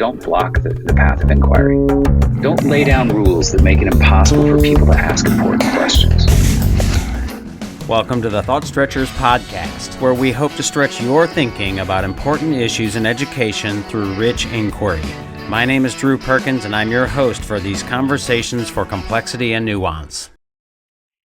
don't block the path of inquiry. Don't lay down rules that make it impossible for people to ask important questions. Welcome to the Thought Stretchers podcast, where we hope to stretch your thinking about important issues in education through rich inquiry. My name is Drew Perkins, and I'm your host for these conversations for complexity and nuance.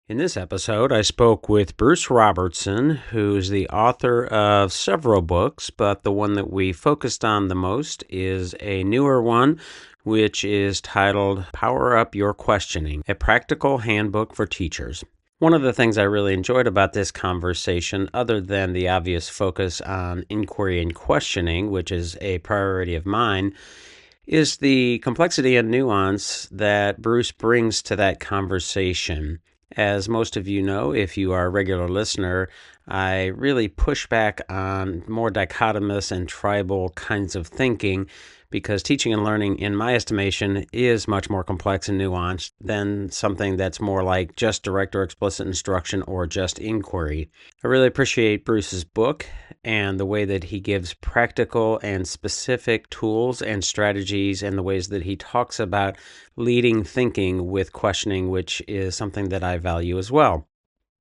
In this episode, I spoke with Bruce Robertson, who's the author of several books, but the one that we focused on the most is a newer one, which is titled Power Up Your Questioning, a Practical Handbook for Teachers. One of the things I really enjoyed about this conversation, other than the obvious focus on inquiry and questioning, which is a priority of mine, is the complexity and nuance that Bruce brings to that conversation. As most of you know, if you are a regular listener, I really push back on more dichotomous and tribal kinds of thinking because teaching and learning, in my estimation, is much more complex and nuanced than something that's more like just direct or explicit instruction or just inquiry. I really appreciate Bruce's book and the way that he gives practical and specific tools and strategies and the ways that he talks about leading thinking with questioning, which is something that I value as well.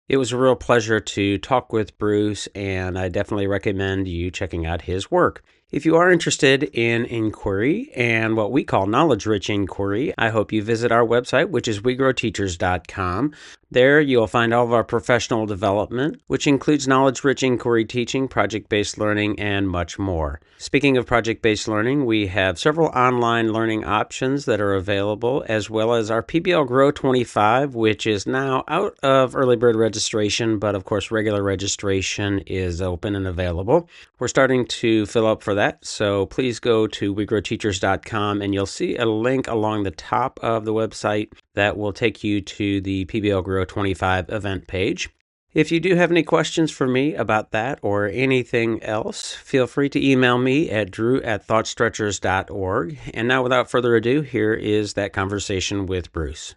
It was a real pleasure to talk with Bruce, and I definitely recommend you checking out his work. If you are interested in inquiry and what we call knowledge-rich inquiry, I hope you visit our website, which is wegrowteachers.com. There you'll find all of our professional development, which includes knowledge-rich inquiry teaching, project-based learning, and much more. Speaking of project-based learning, we have several online learning options that are available, as well as our PBL Grow 25, which is now out of early bird registration, but of course regular registration is open and available. We're starting to fill up for that, so please go to wegrowteachers.com and you'll see a link along the top of the website that will take you to the PBL Grow 25 event page. If you do have any questions for me about that or anything else, feel free to email me at drew@thoughtstretchers.org. And now, without further ado, here is that conversation with Bruce.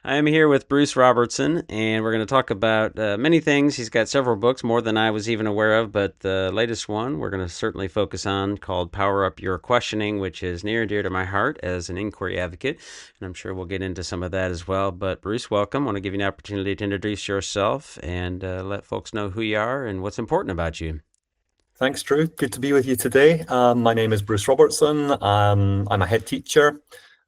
I am here with Bruce Robertson, and we're going to talk about many things. He's got several books, more than I was even aware of, but the latest one we're going to certainly focus on, called Power Up Your Questioning, which is near and dear to my heart as an inquiry advocate, and I'm sure we'll get into some of that as well. But Bruce, welcome. I want to give you an opportunity to introduce yourself and let folks know who you are and what's important about you. Thanks, Drew. Good to be with you today. My name is Bruce Robertson. I'm a head teacher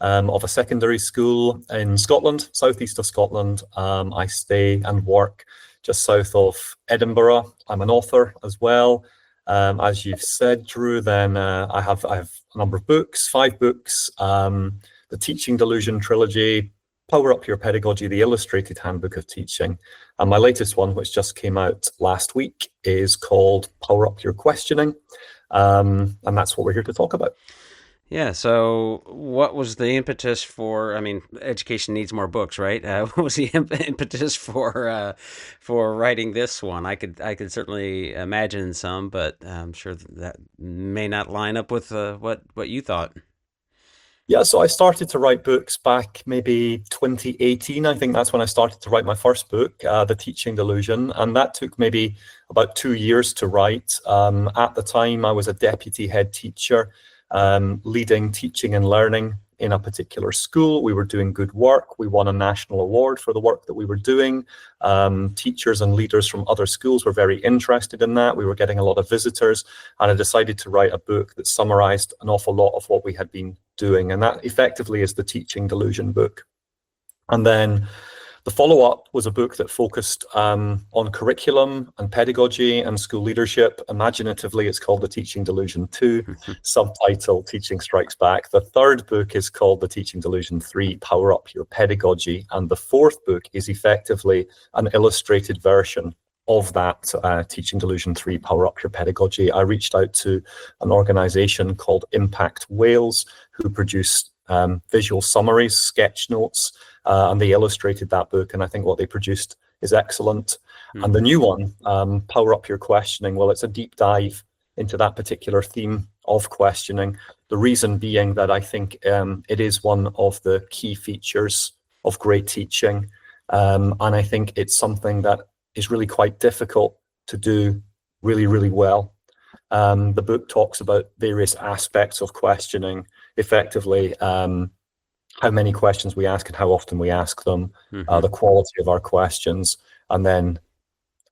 of a secondary school in Scotland, southeast of Scotland. I stay and work just south of Edinburgh. I'm an author as well. As you've said, Drew, then I have a number of books, 5 books, the Teaching Delusion trilogy, Power Up Your Pedagogy, the Illustrated Handbook of Teaching. And my latest one, which just came out last week, is called Power Up Your Questioning. And that's what we're here to talk about. Yeah, so what was the impetus for, education needs more books, right? What was the impetus for writing this one? I could certainly imagine some, but I'm sure that may not line up with what you thought. Yeah, so I started to write books back maybe 2018. I think that's when I started to write my first book, The Teaching Delusion, and that took maybe about 2 years to write. At the time, I was a deputy head teacher, leading teaching and learning in a particular school. We were doing good work. We won a national award for the work that we were doing. Teachers and leaders from other schools were very interested in that. We were getting a lot of visitors, and I decided to write a book that summarized an awful lot of what we had been doing, and that effectively is the Teaching Delusion book. And then the follow-up was a book that focused on curriculum and pedagogy and school leadership. Imaginatively, it's called The Teaching Delusion 2, subtitle Teaching Strikes Back. The third book is called The Teaching Delusion 3, Power Up Your Pedagogy. And the fourth book is effectively an illustrated version of that Teaching Delusion 3, Power Up Your Pedagogy. I reached out to an organization called Impact Wales, who produced visual summaries, sketch notes, and they illustrated that book, and I think what they produced is excellent. And the new one, Power Up Your Questioning, well, it's a deep dive into that particular theme of questioning. The reason being that I think it is one of the key features of great teaching, and I think it's something that is really quite difficult to do really, really well. The book talks about various aspects of questioning, effectively, how many questions we ask and how often we ask them, the quality of our questions, and then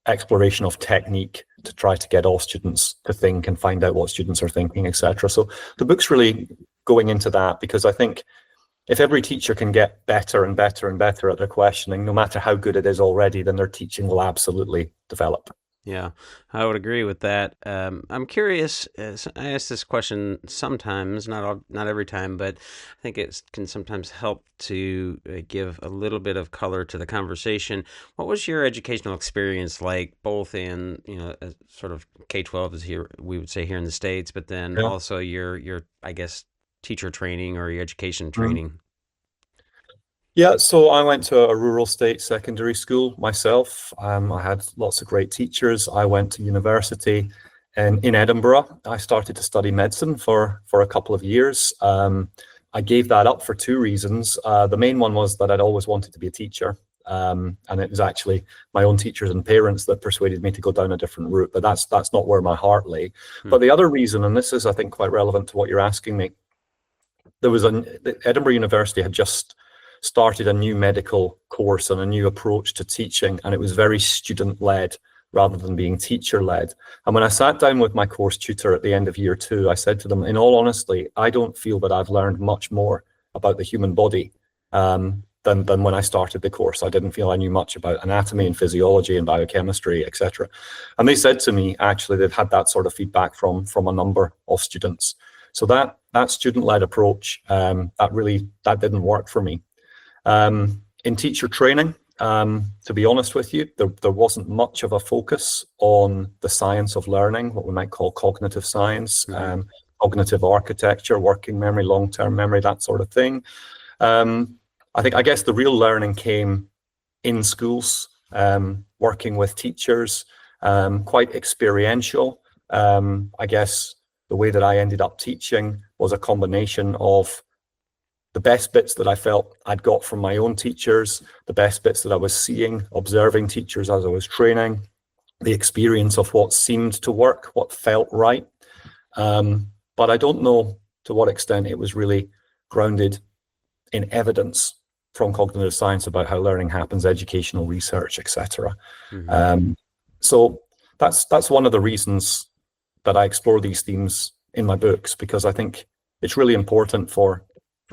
exploration of technique to try to get all students to think and find out what students are thinking, etc. So the book's really going into that, because I think if every teacher can get better and better and better at their questioning, no matter how good it is already, then their teaching will absolutely develop. Yeah, I would agree with that. I'm curious. I ask this question sometimes, not every time, but I think it can sometimes help to give a little bit of color to the conversation. What was your educational experience like, both in sort of K-12 is here, we would say here in the States, but then also your I guess teacher training or your education training? Yeah, so I went to a rural state secondary school myself. I had lots of great teachers. I went to university in Edinburgh. I started to study medicine for a couple of years. I gave that up for two reasons. The main one was that I'd always wanted to be a teacher. And it was actually my own teachers and parents that persuaded me to go down a different route, but that's not where my heart lay. But the other reason, and this is, I think, quite relevant to what you're asking me, Edinburgh University had just started a new medical course and a new approach to teaching, and it was very student-led rather than being teacher-led. And when I sat down with my course tutor at the end of year 2, I said to them, in all honesty, I don't feel that I've learned much more about the human body than when I started the course. I didn't feel I knew much about anatomy and physiology and biochemistry, etc. And they said to me, actually, they've had that sort of feedback from a number of students. So that student-led approach, that didn't work for me. In teacher training, to be honest with you, there wasn't much of a focus on the science of learning, what we might call cognitive science, cognitive architecture, working memory, long-term memory, that sort of thing. I guess the real learning came in schools, working with teachers, quite experiential. I guess the way that I ended up teaching was a combination of the best bits that I felt I'd got from my own teachers, the best bits that I was seeing, observing teachers as I was training, the experience of what seemed to work, what felt right. But I don't know to what extent it was really grounded in evidence from cognitive science about how learning happens, educational research, etc. So that's one of the reasons that I explore these themes in my books, because I think it's really important for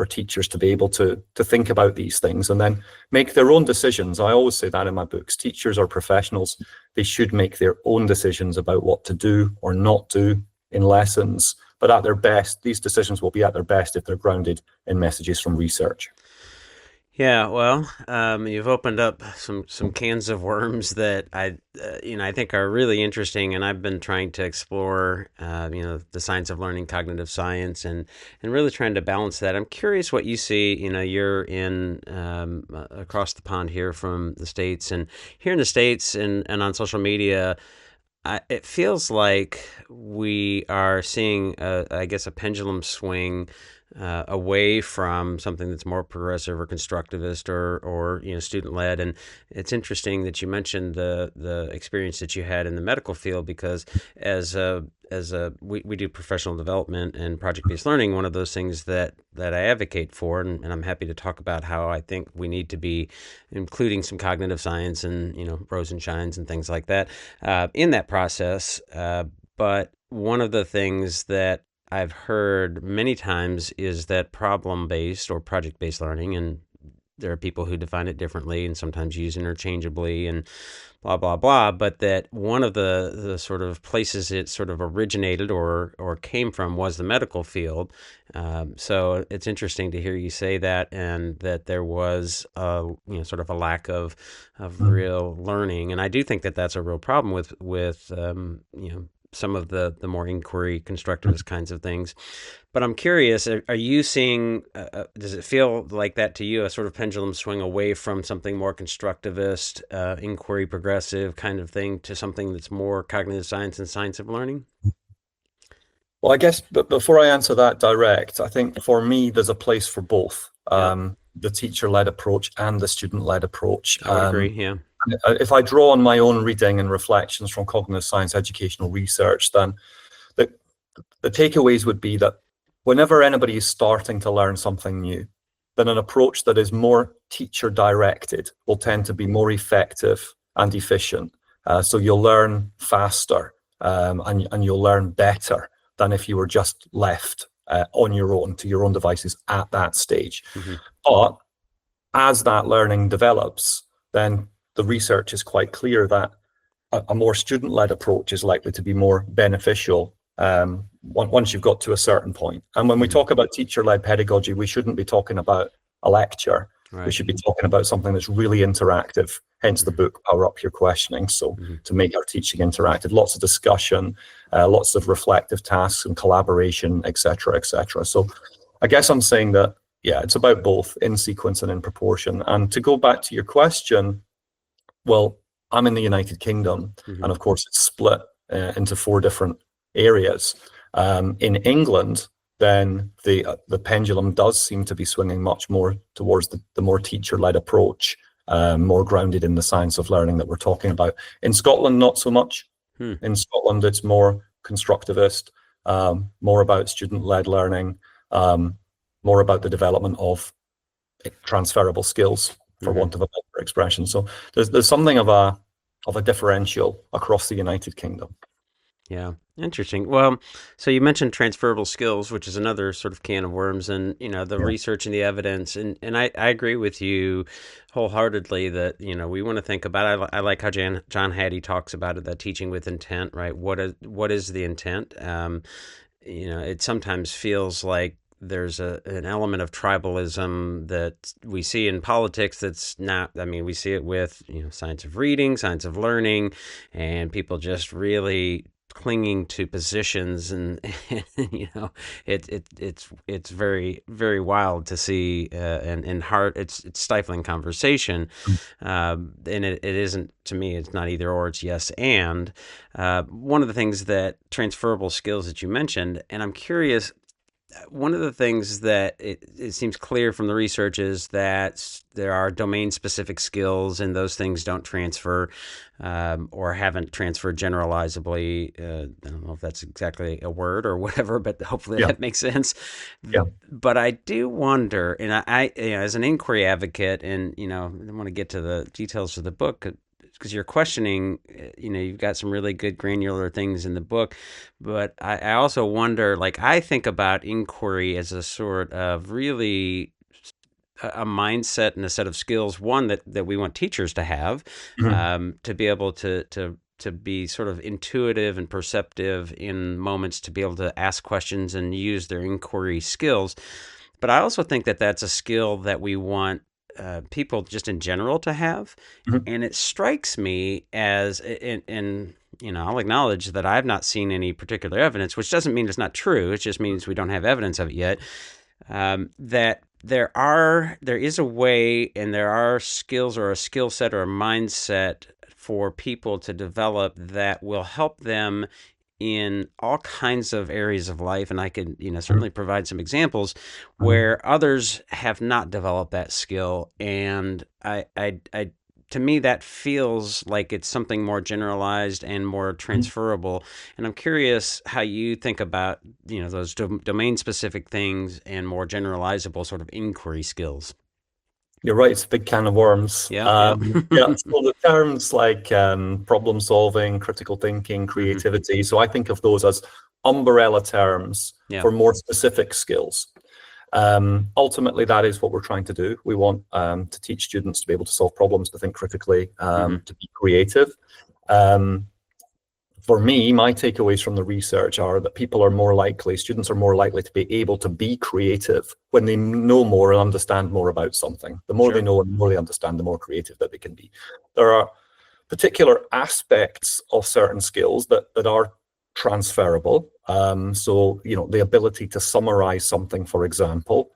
teachers to be able to think about these things and then make their own decisions. I always say that in my books. Teachers are professionals. They should make their own decisions about what to do or not do in lessons. But at their best, these decisions will be at their best if they're grounded in messages from research. Yeah, well, you've opened up some cans of worms that I think are really interesting, and I've been trying to explore, the science of learning, cognitive science, and really trying to balance that. I'm curious what you see. You're in across the pond here from the States, and here in the States and on social media, it feels like we are seeing, a pendulum swing away from something that's more progressive or constructivist or student-led. And it's interesting that you mentioned the experience that you had in the medical field, because we do professional development and project-based learning. One of those things that I advocate for, and I'm happy to talk about how I think we need to be including some cognitive science and rows and shines and things like that in that process. But one of the things that I've heard many times is that problem-based or project-based learning, and there are people who define it differently and sometimes use interchangeably and blah, blah, blah, but that one of the sort of places it sort of originated or came from was the medical field. So it's interesting to hear you say that, and that there was sort of a lack of real learning. And I do think that that's a real problem with some of the more inquiry constructivist kinds of things. But I'm curious, are you seeing, does it feel like that to you, a sort of pendulum swing away from something more constructivist, inquiry progressive kind of thing to something that's more cognitive science and science of learning? Well, I guess, but before I answer that direct, I think for me, there's a place for both, the teacher-led approach and the student-led approach. I would agree, yeah. If I draw on my own reading and reflections from cognitive science educational research, then the takeaways would be that whenever anybody is starting to learn something new, then an approach that is more teacher directed will tend to be more effective and efficient. So you'll learn faster and you'll learn better than if you were just left on your own to your own devices at that stage. But as that learning develops, then the research is quite clear that a more student-led approach is likely to be more beneficial once you've got to a certain point. And when we talk about teacher-led pedagogy, we shouldn't be talking about a lecture. Right. We should be talking about something that's really interactive, hence the book, Power Up Your Questioning. So to make our teaching interactive, lots of discussion, lots of reflective tasks and collaboration, etc., etc. So I guess I'm saying that, yeah, it's about both in sequence and in proportion. And to go back to your question, well, I'm in the United Kingdom, and of course it's split into 4 different areas. In England, then the pendulum does seem to be swinging much more towards the more teacher-led approach, more grounded in the science of learning that we're talking about. In Scotland, not so much. In Scotland, it's more constructivist, more about student-led learning, more about the development of transferable skills, for want of a better expression. So there's something of a differential across the United Kingdom. Yeah, interesting. Well, so you mentioned transferable skills, which is another sort of can of worms, and the research and the evidence, and I agree with you wholeheartedly that we want to think about. I like how John Hattie talks about it, that teaching with intent, right? What is the intent? It sometimes feels like there's an element of tribalism that we see in politics that's not, we see it with, science of reading, science of learning, and people just really clinging to positions, and it's very, very wild to see, and hard. It's stifling conversation, and it isn't, to me, it's not either or, it's yes and. One of the things that transferable skills that you mentioned, and I'm curious. One of the things that it seems clear from the research is that there are domain-specific skills, and those things don't transfer or haven't transferred generalizably. I don't know if that's exactly a word or whatever, but hopefully that makes sense. Yeah. But I do wonder, and I as an inquiry advocate, and I want to get to the details of the book, because you're questioning, you've got some really good granular things in the book, but I also wonder, I think about inquiry as a sort of really a mindset and a set of skills, one that we want teachers to have, to be able to be sort of intuitive and perceptive in moments, to be able to ask questions and use their inquiry skills. But I also think that that's a skill that we want people just in general to have. And it strikes me as, and I'll acknowledge that I've not seen any particular evidence, which doesn't mean it's not true. It just means we don't have evidence of it yet, that there is a way, and there are skills or a skill set or a mindset for people to develop that will help them in all kinds of areas of life. And I could, certainly provide some examples where others have not developed that skill. And I to me, that feels like it's something more generalized and more transferable. And I'm curious how you think about, those domain-specific things and more generalizable sort of inquiry skills. You're right, it's a big can of worms. So the terms like problem solving, critical thinking, creativity, so I think of those as umbrella terms for more specific skills. Ultimately, that is what we're trying to do. We want to teach students to be able to solve problems, to think critically, to be creative. For me, my takeaways from the research are that students are more likely to be able to be creative when they know more and understand more about something. The more they know and the more they understand, the more creative that they can be. There are particular aspects of certain skills that are transferable. So, the ability to summarize something, for example,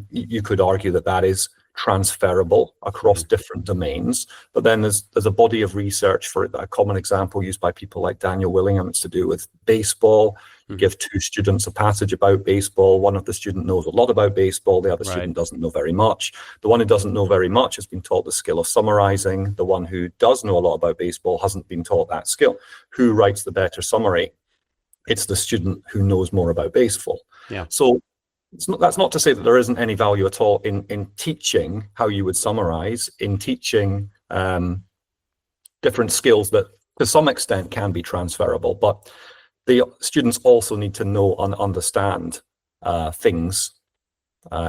you could argue that is transferable across different domains. But then there's a body of research for a common example used by people like Daniel Willingham to do with baseball. You give 2 students a passage about baseball. One of the students knows a lot about baseball. The other student doesn't know very much. The one who doesn't know very much has been taught the skill of summarizing. The one who does know a lot about baseball hasn't been taught that skill. Who writes the better summary? It's the student who knows more about baseball. Yeah. So that's not to say that there isn't any value at all in teaching how you would summarize, in teaching different skills that to some extent can be transferable, but the students also need to know and understand things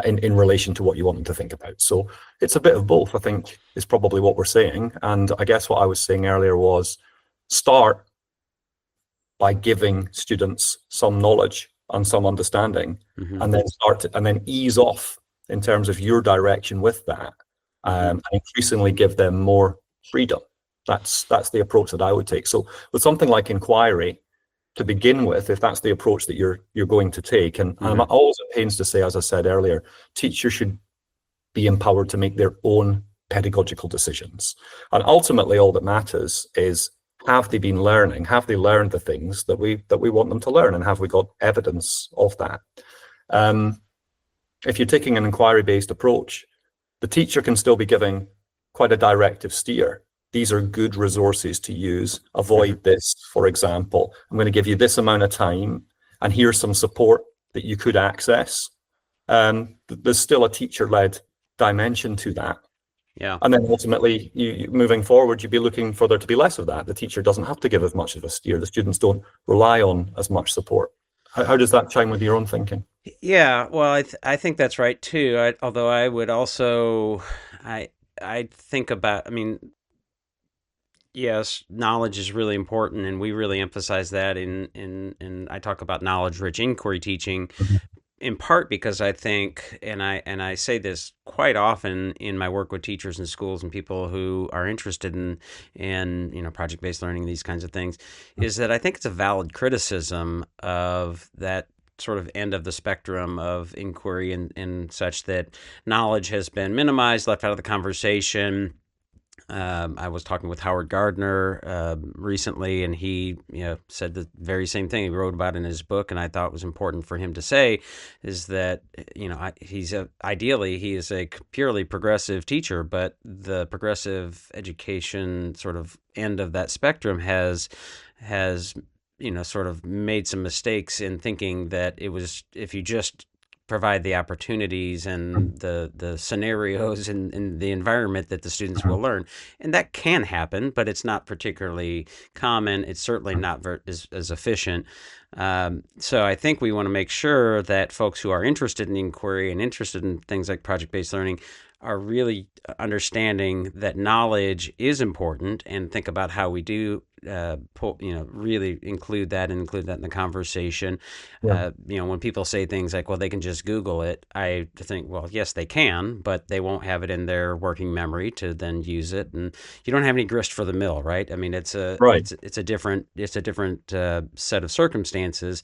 in relation to what you want them to think about. So it's a bit of both, I think, is probably what we're saying. And I guess what I was saying earlier was start by giving students some knowledge and some understanding, and then ease off in terms of your direction with that, and increasingly give them more freedom. That's the approach that I would take. So with something like inquiry, to begin with, if that's the approach that you're going to take, and I'm always at pains to say, as I said earlier, teachers should be empowered to make their own pedagogical decisions. And ultimately, all that matters is, have they been learning? Have they learned the things that we want them to learn? And have we got evidence of that? If you're taking an inquiry-based approach, the teacher can still be giving quite a directive steer. These are good resources to use. Avoid this, for example. I'm going to give you this amount of time, and here's some support that you could access. There's still a teacher-led dimension to that. Yeah. And then ultimately, you moving forward, you'd be looking for there to be less of that. The teacher doesn't have to give as much of a steer. The students don't rely on as much support. How does that chime with your own thinking? Yeah, well, I think that's right too. Although I would also, I think about, I mean, yes, knowledge is really important, and we really emphasize that in I talk about knowledge-rich inquiry teaching, in part because I think, and I say this quite often in my work with teachers in schools and people who are interested in project-based learning, these kinds of things, is that I think it's a valid criticism of that sort of end of the spectrum of inquiry and such, that knowledge has been minimized, left out of the conversation. I was talking with Howard Gardner recently, and he said the very same thing he wrote about in his book, and I thought was important for him to say, is that ideally he is a purely progressive teacher, but the progressive education sort of end of that spectrum has sort of made some mistakes in thinking that it was, if you just provide the opportunities and the scenarios and the environment, that the students will learn. And that can happen, but it's not particularly common. It's certainly not as efficient. So I think we want to make sure that folks who are interested in inquiry and interested in things like project-based learning are really understanding that knowledge is important, and think about how we do really include that in the conversation. Yeah. When people say things like, well, they can just Google it, I think, well, yes, they can, but they won't have it in their working memory to then use it, and you don't have any grist for the mill, right? I mean, it's a different set of circumstances.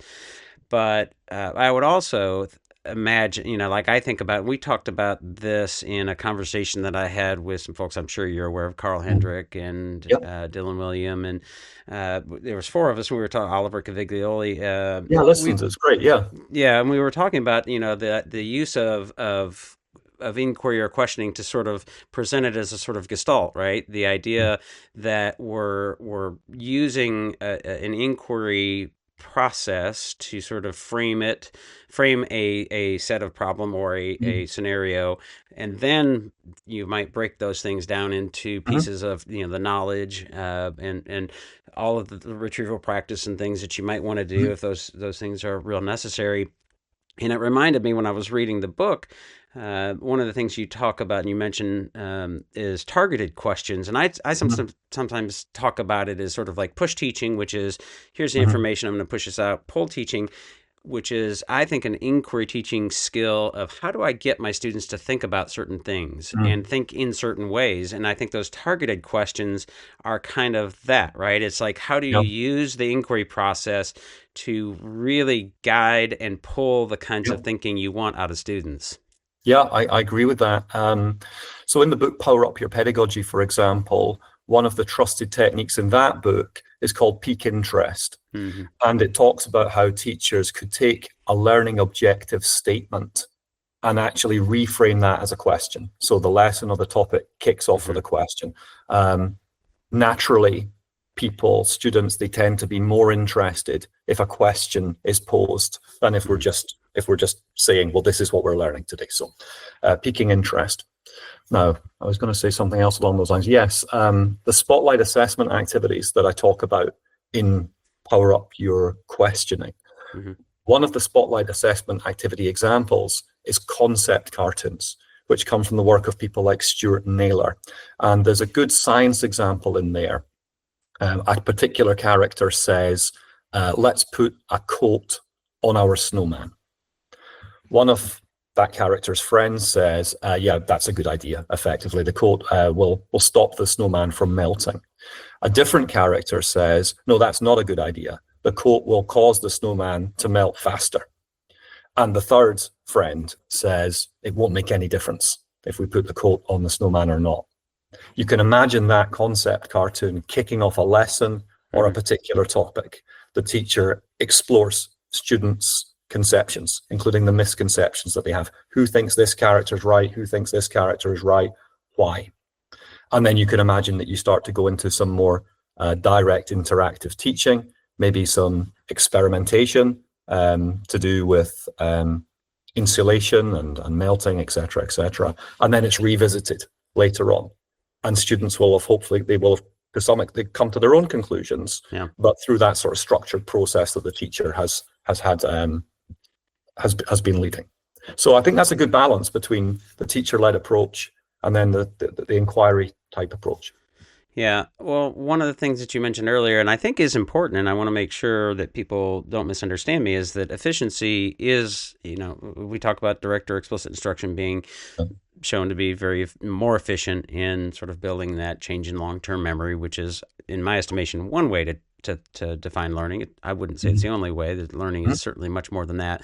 But I would also imagine, like I think about, we talked about this in a conversation that I had with some folks I'm sure you're aware of, Carl Hendrick and Dylan William, and there was four of us. We were talking, Oliver Caviglioli. It's great. Yeah, and we were talking about the use of inquiry or questioning to sort of present it as a sort of gestalt, right? The idea that we're using an inquiry process to sort of frame a set of problem or a scenario, and then you might break those things down into pieces of the knowledge and all of the retrieval practice and things that you might want to do if those things are real necessary. And it reminded me, when I was reading the book, one of the things you talk about and you mention is targeted questions. And I sometimes talk about it as sort of like push teaching, which is, here's the information, I'm going to push this out. Pull teaching, which is, I think, an inquiry teaching skill of how do I get my students to think about certain things and think in certain ways. And I think those targeted questions are kind of that, right? It's like, how do you use the inquiry process to really guide and pull the kinds of thinking you want out of students? Yeah, I agree with that. So in the book, Power Up Your Pedagogy, for example, one of the trusted techniques in that book is called peak interest. And it talks about how teachers could take a learning objective statement and actually reframe that as a question. So the lesson or the topic kicks off with a question. Naturally, people, students, they tend to be more interested if a question is posed than if we're just saying, well, this is what we're learning today. So piquing interest. Now, I was going to say something else along those lines. Yes, the spotlight assessment activities that I talk about in Power Up Your Questioning. Mm-hmm. One of the spotlight assessment activity examples is concept cartoons, which come from the work of people like Stuart Naylor. And there's a good science example in there. A particular character says, let's put a coat on our snowman. One of that character's friends says, yeah, that's a good idea. Effectively, the coat will stop the snowman from melting. A different character says, no, that's not a good idea. The coat will cause the snowman to melt faster. And the third friend says, it won't make any difference if we put the coat on the snowman or not. You can imagine that concept cartoon kicking off a lesson or a particular topic. The teacher explores students' conceptions, including the misconceptions that they have. Who thinks this character is right? Who thinks this character is right? Why? And then you can imagine that you start to go into some more direct interactive teaching, maybe some experimentation to do with insulation and melting, etc., etc. And then it's revisited later on. And students will have, hopefully, they will have to some extent come to their own conclusions, but through that sort of structured process that the teacher has been leading. So I think that's a good balance between the teacher-led approach and then the inquiry type approach. Yeah, well, one of the things that you mentioned earlier, and I think is important, and I want to make sure that people don't misunderstand me, is that efficiency is, we talk about direct or explicit instruction being shown to be very more efficient in sort of building that change in long-term memory, which is, in my estimation, one way to define learning. I wouldn't say it's the only way. That learning is certainly much more than that.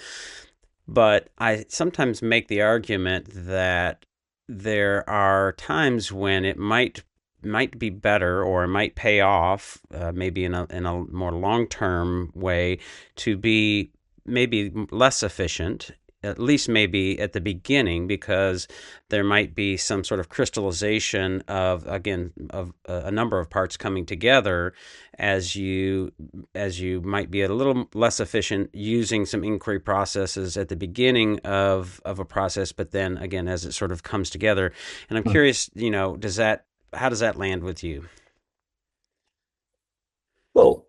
But I sometimes make the argument that there are times when it might be better, or it might pay off, maybe in a more long-term way, to be maybe less efficient, at least maybe at the beginning, because there might be some sort of crystallization of a number of parts coming together, as you might be a little less efficient using some inquiry processes at the beginning of a process, but then again, as it sort of comes together. And I'm curious, how does that land with you? Well,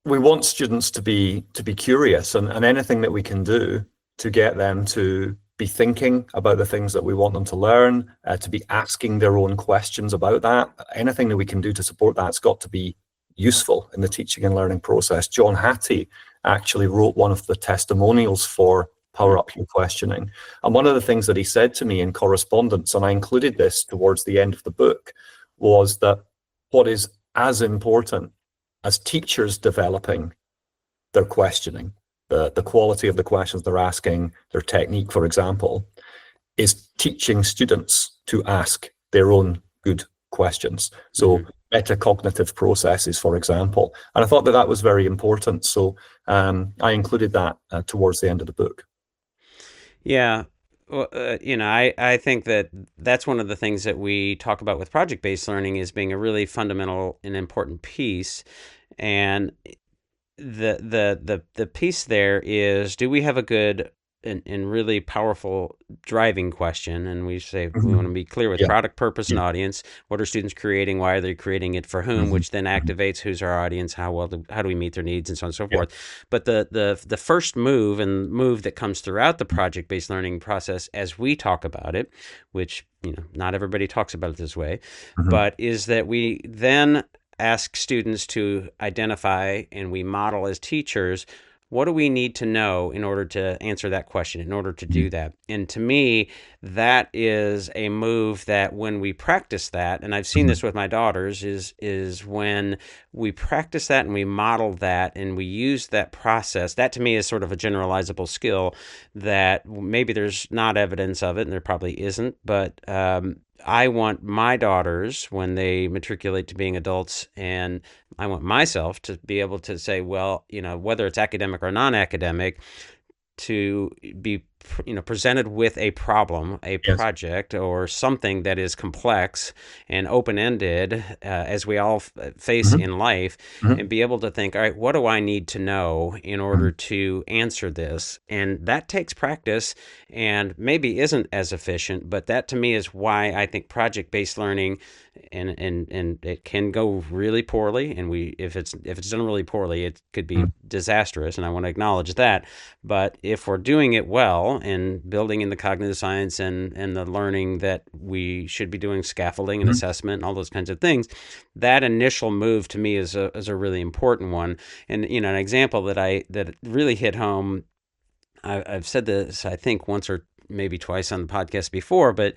we want students to be curious, and anything that we can do to get them to be thinking about the things that we want them to learn, to be asking their own questions about that. Anything that we can do to support that's got to be useful in the teaching and learning process. John Hattie actually wrote one of the testimonials for Power Up Your Questioning. And one of the things that he said to me in correspondence, and I included this towards the end of the book, was that what is as important as teachers developing their questioning, the quality of the questions they're asking, their technique, for example, is teaching students to ask their own good questions. So metacognitive processes, for example. And I thought that was very important. So I included that towards the end of the book. Yeah. Well, I think that's one of the things that we talk about with project-based learning as being a really fundamental and important piece. And the piece there is, do we have a good and really powerful driving question? And we say we want to be clear with product, purpose, and audience. What are students creating? Why are they creating it? For whom? Which then activates who's our audience? How do we meet their needs, and so on and so forth. But the first move that comes throughout the project-based learning process, as we talk about it, which not everybody talks about it this way, but is that we then ask students to identify, and we model as teachers, what do we need to know in order to answer that question, in order to do that? And to me, that is a move that when we practice that, and I've seen this with my daughters, is when we practice that and we model that and we use that process, that to me is sort of a generalizable skill that maybe there's not evidence of it, and there probably isn't, but I want my daughters, when they matriculate to being adults, and I want myself to be able to say, well, whether it's academic or non-academic, to be presented with a problem, a Yes. project, or something that is complex and open-ended, as we all face Mhm. in life, Mhm. and be able to think, all right, what do I need to know in order to answer this? And that takes practice and maybe isn't as efficient, but that to me is why I think project-based learning, and it can go really poorly, and if it's done really poorly, it could be disastrous, and I want to acknowledge that. But if we're doing it well and building in the cognitive science and the learning that we should be doing, scaffolding and Mhm. assessment and all those kinds of things, that initial move to me is a really important one. And an example that really hit home. I've said this, I think, once or maybe twice on the podcast before, but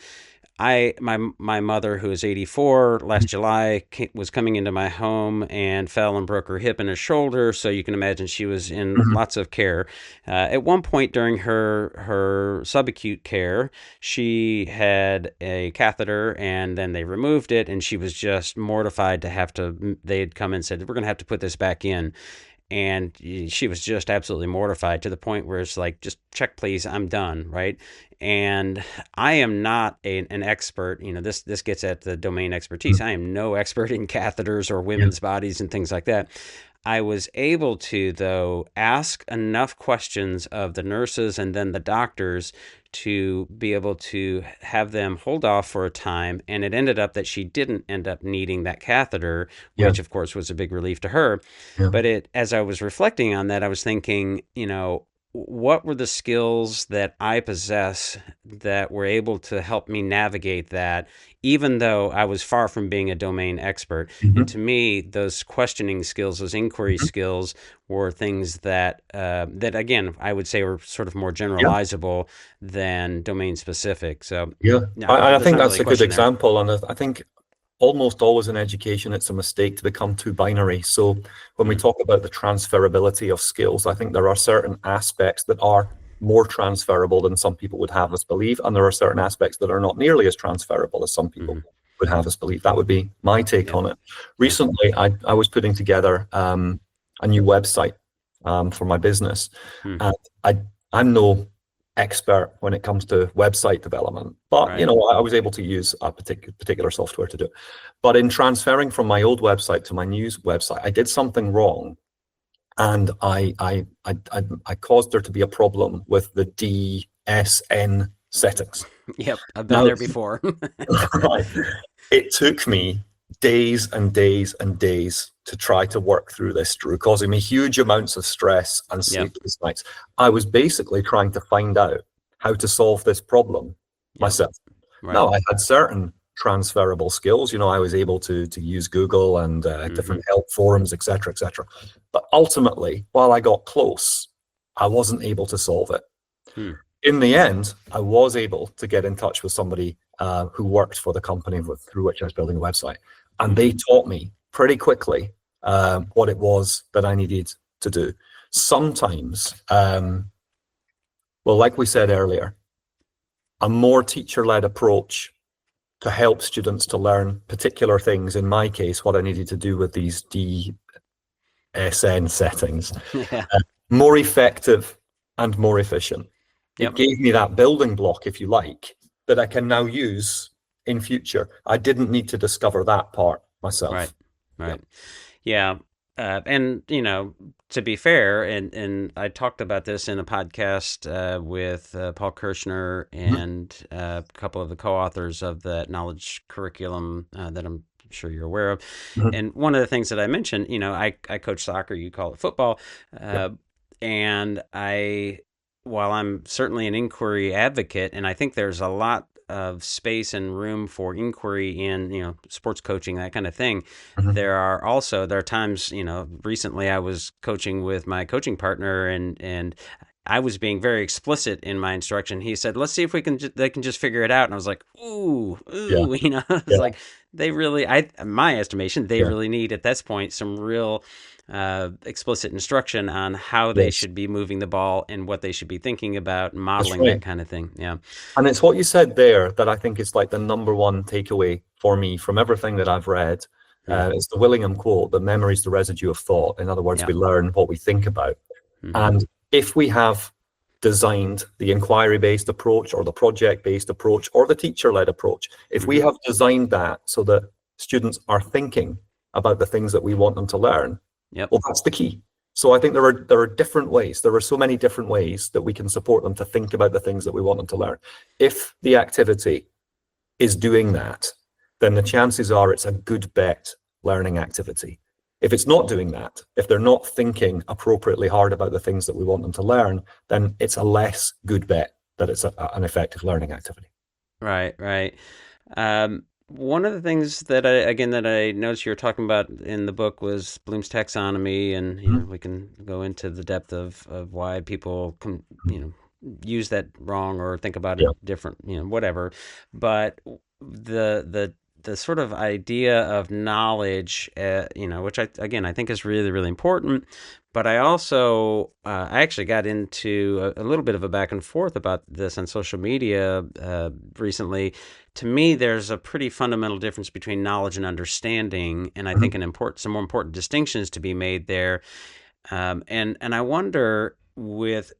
my mother, who is 84, last July was coming into my home and fell and broke her hip and her shoulder. So you can imagine she was in Mhm. lots of care. At one point during her subacute care, she had a catheter, and then they removed it, and she was just mortified to have to. They had come and said, "We're going to have to put this back in." And she was just absolutely mortified, to the point where it's like, just check, please, I'm done, right? And I am not an expert. This gets at the domain expertise. I am no expert in catheters or Yeah. women's bodies and things like that. I was able to, though, ask enough questions of the nurses and then the doctors to be able to have them hold off for a time. And it ended up that she didn't end up needing that catheter, Yeah. which of course was a big relief to her. Yeah. But as I was reflecting on that, I was thinking, what were the skills that I possess that were able to help me navigate that, even though I was far from being a domain expert? Mhm. And to me, those questioning skills, those inquiry skills, were things that again, I would say were sort of more generalizable than domain specific. So Yeah. no, I there's think not that's really a good question there. example. And I think almost always in education, it's a mistake to become too binary. So when we talk about the transferability of skills, I think there are certain aspects that are more transferable than some people would have us believe. And there are certain aspects that are not nearly as transferable as some people would have us believe. That would be my take Yeah. on it. Recently, I was putting together a new website for my business. And I'm no expert when it comes to website development, but Right. I was able to use a particular software to do it. But in transferring from my old website to my new website, I did something wrong, and I caused there to be a problem with the DSN settings. Yep, I've been Now, there before. right, it took me days and days and days to try to work through this, Drew, causing me huge amounts of stress and sleepless nights. I was basically trying to find out how to solve this problem myself. Right. Now, I had certain transferable skills. I was able to use Google and different help forums, etc., etc. But ultimately, while I got close, I wasn't able to solve it. In the end, I was able to get in touch with somebody who worked for the company through which I was building a website. And they taught me pretty quickly what it was that I needed to do. Sometimes, well, like we said earlier, a more teacher-led approach to help students to learn particular things, in my case, what I needed to do with these DSN settings, more effective and more efficient. It gave me that building block, if you like, that I can now use in future. I didn't need to discover that part myself. Right. Yeah. And to be fair, and I talked about this in a podcast with Paul Kirshner and a couple of the co-authors of that knowledge curriculum that I'm sure you're aware of. And one of the things that I mentioned, I coach soccer, you call it football, and while I'm certainly an inquiry advocate, and I think there's a lot of space and room for inquiry in sports coaching, that kind of thing, there are times, recently I was coaching with my coaching partner, and I was being very explicit in my instruction. He said, let's see if they can just figure it out. And I was like, ooh, it's like they really, my estimation, they really need at this point some real explicit instruction on how they should be moving the ball and what they should be thinking about, modeling that kind of thing. Yeah. And it's what you said there that I think is like the number one takeaway for me from everything that I've read. It's the Willingham quote, that memory is the residue of thought. In other words, we learn what we think about. And if we have designed the inquiry-based approach or the project-based approach or the teacher-led approach, if we have designed that so that students are thinking about the things that we want them to learn, well, that's the key. So I think there are different ways. There are so many different ways that we can support them to think about the things that we want them to learn. If the activity is doing that, then the chances are it's a good bet learning activity. If it's not doing that, if they're not thinking appropriately hard about the things that we want them to learn, then it's a less good bet that it's an effective learning activity. Right. One of the things that I noticed you were talking about in the book was Bloom's taxonomy, and we can go into the depth of why people use that wrong or think about it different, whatever. But the sort of idea of knowledge, which I think is really, really important. But I also, I actually got into a little bit of a back and forth about this on social media recently. To me, there's a pretty fundamental difference between knowledge and understanding, and I think some more important distinctions to be made there. And I wonder, with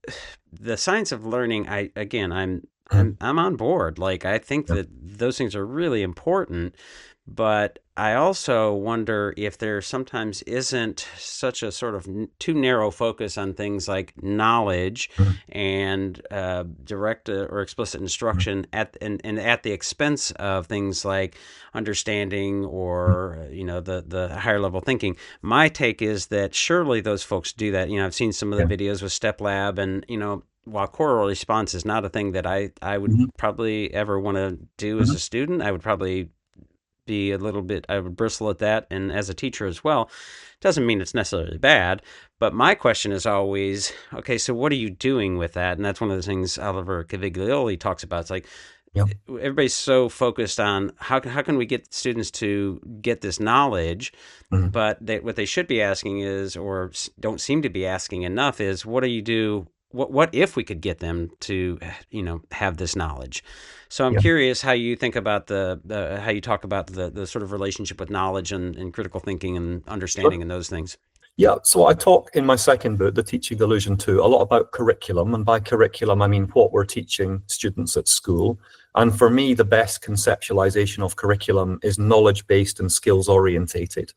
the science of learning, I'm on board. Like, I think that those things are really important, but I also wonder if there sometimes isn't such a sort of too narrow focus on things like knowledge and direct or explicit instruction at the expense of things like understanding or the higher level thinking. My take is that surely those folks do that. I've seen some of the videos with Step Lab, and while choral response is not a thing that I would probably ever want to do as a student, I would probably be I would bristle at that, and as a teacher as well. Doesn't mean it's necessarily bad, but my question is always, okay, so what are you doing with that? And that's one of the things Oliver Caviglioli talks about. It's like, everybody's so focused on how can we get students to get this knowledge, but what they should be asking is, or don't seem to be asking enough, is what do you do? What if we could get them to, have this knowledge? So I'm curious how you think about how you talk about the sort of relationship with knowledge and critical thinking and understanding and those things. Yeah, so I talk in my second book, The Teaching Delusion 2, a lot about curriculum. And by curriculum, I mean what we're teaching students at school. And for me, the best conceptualization of curriculum is knowledge-based and skills-orientated.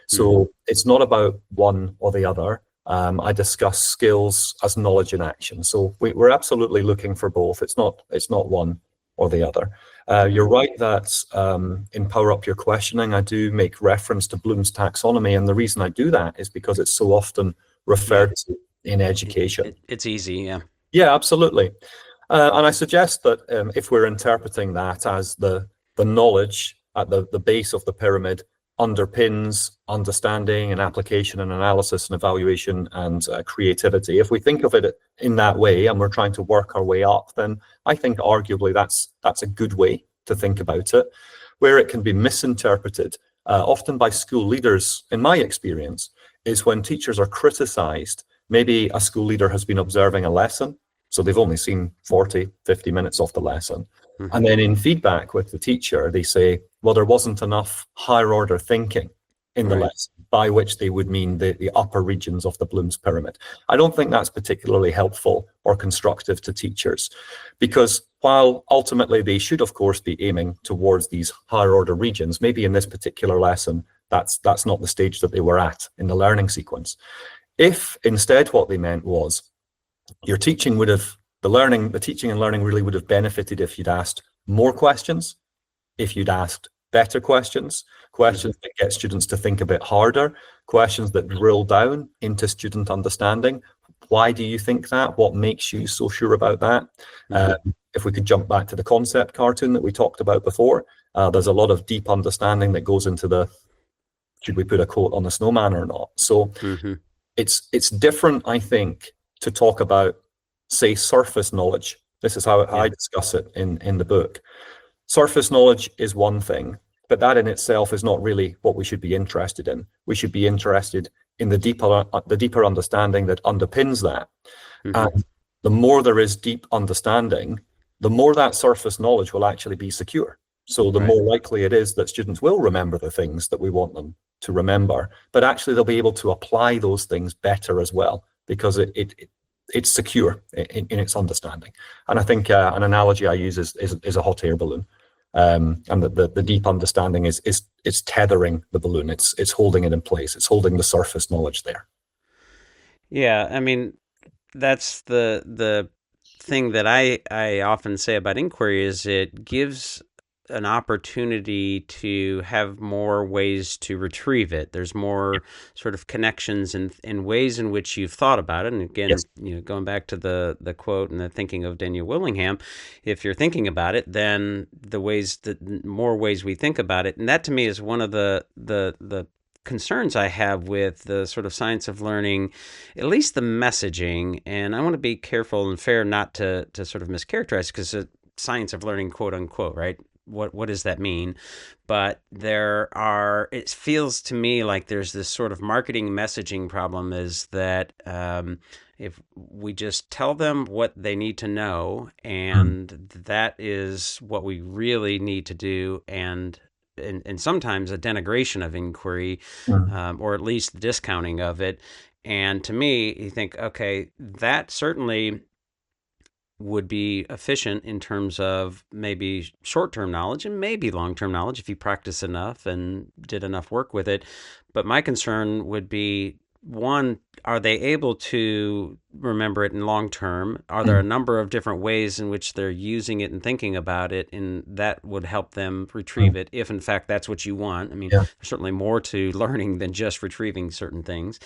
So it's not about one or the other. I discuss skills as knowledge in action. So we're absolutely looking for both. It's not one or the other. You're right that in Power Up Your Questioning, I do make reference to Bloom's taxonomy. And the reason I do that is because it's so often referred to in education. It's easy, yeah. Yeah, absolutely. And I suggest that if we're interpreting that as the knowledge at the base of the pyramid underpins understanding and application and analysis and evaluation and creativity. If we think of it in that way and we're trying to work our way up, then I think arguably that's a good way to think about it. Where it can be misinterpreted, often by school leaders, in my experience, is when teachers are criticized. Maybe a school leader has been observing a lesson, so they've only seen 40, 50 minutes of the lesson. And then in feedback with the teacher, they say, well, there wasn't enough higher order thinking in the lesson, by which they would mean the upper regions of the Bloom's pyramid. I don't think that's particularly helpful or constructive to teachers, because while ultimately they should, of course, be aiming towards these higher order regions, maybe in this particular lesson, that's not the stage that they were at in the learning sequence. If instead what they meant was your teaching would have, the teaching and learning really would have benefited if you'd asked more questions, if you'd asked better questions that get students to think a bit harder, questions that drill down into student understanding. Why do you think that? What makes you so sure about that? If we could jump back to the concept cartoon that we talked about before, there's a lot of deep understanding that goes into should we put a coat on the snowman or not? So it's different, I think, to talk about, say, surface knowledge. This is how I discuss it in the book. Surface knowledge is one thing, but that in itself is not really what we should be interested in. We should be interested in the deeper understanding that underpins that. And the more there is deep understanding, the more that surface knowledge will actually be secure. So the more likely it is that students will remember the things that we want them to remember, but actually they'll be able to apply those things better as well, because it's secure in its understanding. And I think an analogy I use is a hot air balloon. And the deep understanding is it's tethering the balloon. It's holding it in place. It's holding the surface knowledge there. Yeah, I mean, that's the thing that I often say about inquiry is it gives an opportunity to have more ways to retrieve it. There's more sort of connections and ways in which you've thought about it. And again, Yes. going back to the quote and the thinking of Daniel Willingham, if you're thinking about it, then more ways we think about it. And that to me is one of the concerns I have with the sort of science of learning, at least the messaging. And I want to be careful and fair not to sort of mischaracterize, because science of learning, quote unquote, right? What does that mean? But it feels to me like there's this sort of marketing messaging problem, is that if we just tell them what they need to know, and that is what we really need to do, and sometimes a denigration of inquiry, or at least the discounting of it. And to me, you think, okay, that certainly would be efficient in terms of maybe short-term knowledge and maybe long-term knowledge if you practice enough and did enough work with it. But my concern would be, one, are they able to remember it in long term? Are there a number of different ways in which they're using it and thinking about it, and that would help them retrieve it, if in fact that's what you want? I mean, there's certainly more to learning than just retrieving certain things,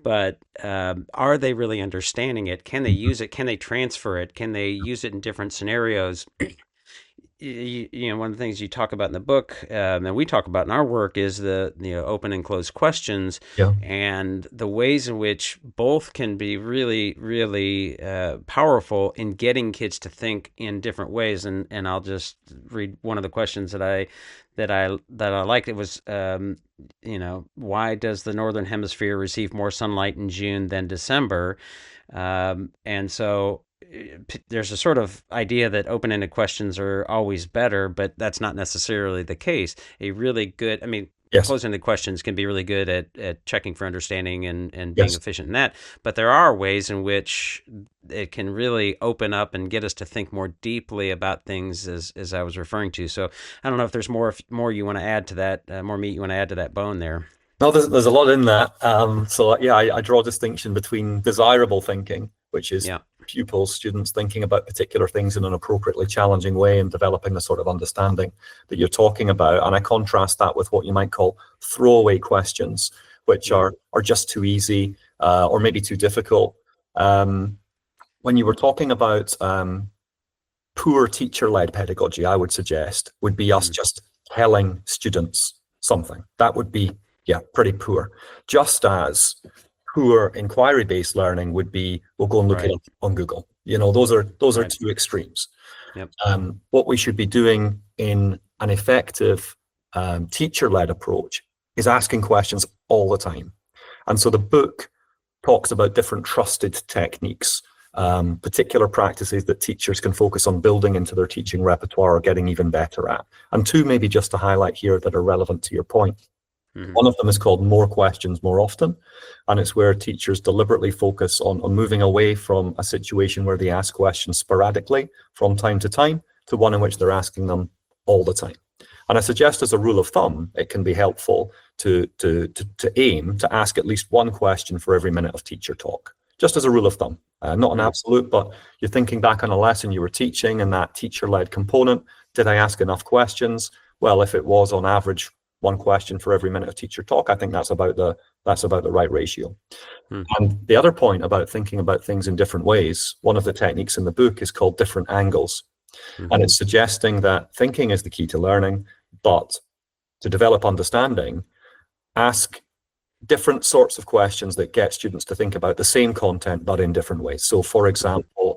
but are they really understanding it? Can they use it? Can they transfer it? Can they use it in different scenarios? One of the things you talk about in the book, and we talk about in our work, is the open and closed questions, and the ways in which both can be really, really powerful in getting kids to think in different ways. And I'll just read one of the questions that I liked. It was, why does the Northern Hemisphere receive more sunlight in June than December? And so there's a sort of idea that open-ended questions are always better, but that's not necessarily the case. A really good, closed-ended questions can be really good at checking for understanding and being efficient in that. But there are ways in which it can really open up and get us to think more deeply about things, as I was referring to. So I don't know if there's more you want to add to that, more meat you want to add to that bone there. No, there's a lot in that. I draw a distinction between desirable thinking, which is pupils, students thinking about particular things in an appropriately challenging way and developing the sort of understanding that you're talking about. And I contrast that with what you might call throwaway questions, which are just too easy or maybe too difficult. When you were talking about poor teacher-led pedagogy, I would suggest would be us just telling students something. That would be pretty poor. Just as poor inquiry-based learning would be, we'll go and look it up on Google. Those are two extremes. Yep. What we should be doing in an effective teacher-led approach is asking questions all the time. And so the book talks about different trusted techniques, particular practices that teachers can focus on building into their teaching repertoire or getting even better at. And two maybe just to highlight here that are relevant to your point. One of them is called More Questions More Often, and it's where teachers deliberately focus on moving away from a situation where they ask questions sporadically from time to time to one in which they're asking them all the time. And I suggest as a rule of thumb, it can be helpful to aim to ask at least one question for every minute of teacher talk, just as a rule of thumb. Not an absolute, but you're thinking back on a lesson you were teaching and that teacher-led component. Did I ask enough questions? Well, if it was on average one question for every minute of teacher talk, I think that's about the right ratio. And the other point about thinking about things in different ways, one of the techniques in the book is called different angles. And it's suggesting that thinking is the key to learning, but to develop understanding, ask different sorts of questions that get students to think about the same content, but in different ways. So for example,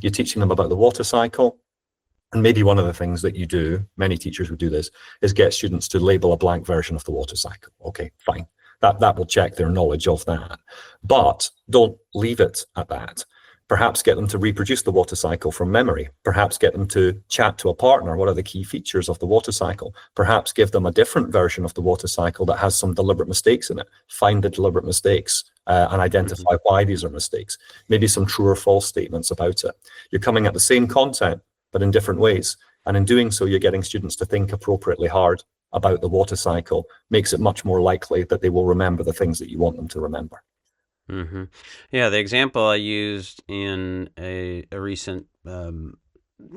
you're teaching them about the water cycle. And maybe one of the things that you do, many teachers would do this, is get students to label a blank version of the water cycle. Okay, fine. That will check their knowledge of that. But don't leave it at that. Perhaps get them to reproduce the water cycle from memory. Perhaps get them to chat to a partner. What are the key features of the water cycle? Perhaps give them a different version of the water cycle that has some deliberate mistakes in it. Find the deliberate mistakes and identify why these are mistakes. Maybe some true or false statements about it. You're coming at the same content, but in different ways. And in doing so, you're getting students to think appropriately hard about the water cycle, makes it much more likely that they will remember the things that you want them to remember. Mm-hmm. Yeah, the example I used in a recent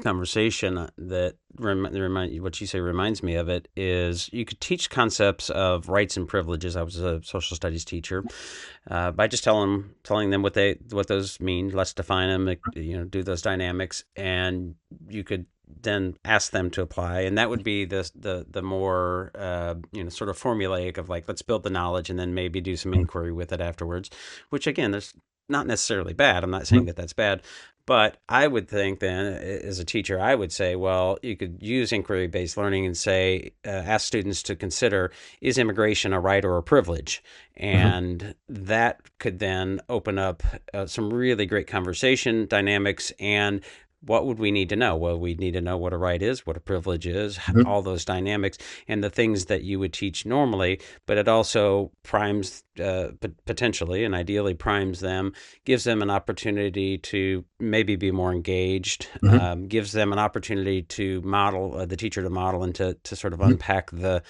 conversation that what you say reminds me of it is you could teach concepts of rights and privileges. I was a social studies teacher by just telling them what those mean. Let's define them. Do those dynamics, and you could then ask them to apply, and that would be the more sort of formulaic of like, let's build the knowledge and then maybe do some inquiry with it afterwards, which again, there's not necessarily bad. I'm not saying that that's bad, but I would think then as a teacher, I would say, well, you could use inquiry-based learning and say, ask students to consider, is immigration a right or a privilege? And that could then open up some really great conversation dynamics. And what would we need to know? Well, we'd need to know what a right is, what a privilege is, all those dynamics, and the things that you would teach normally. But it also primes, potentially and ideally primes them, gives them an opportunity to maybe be more engaged, gives them an opportunity to model, the teacher to model and to sort of unpack the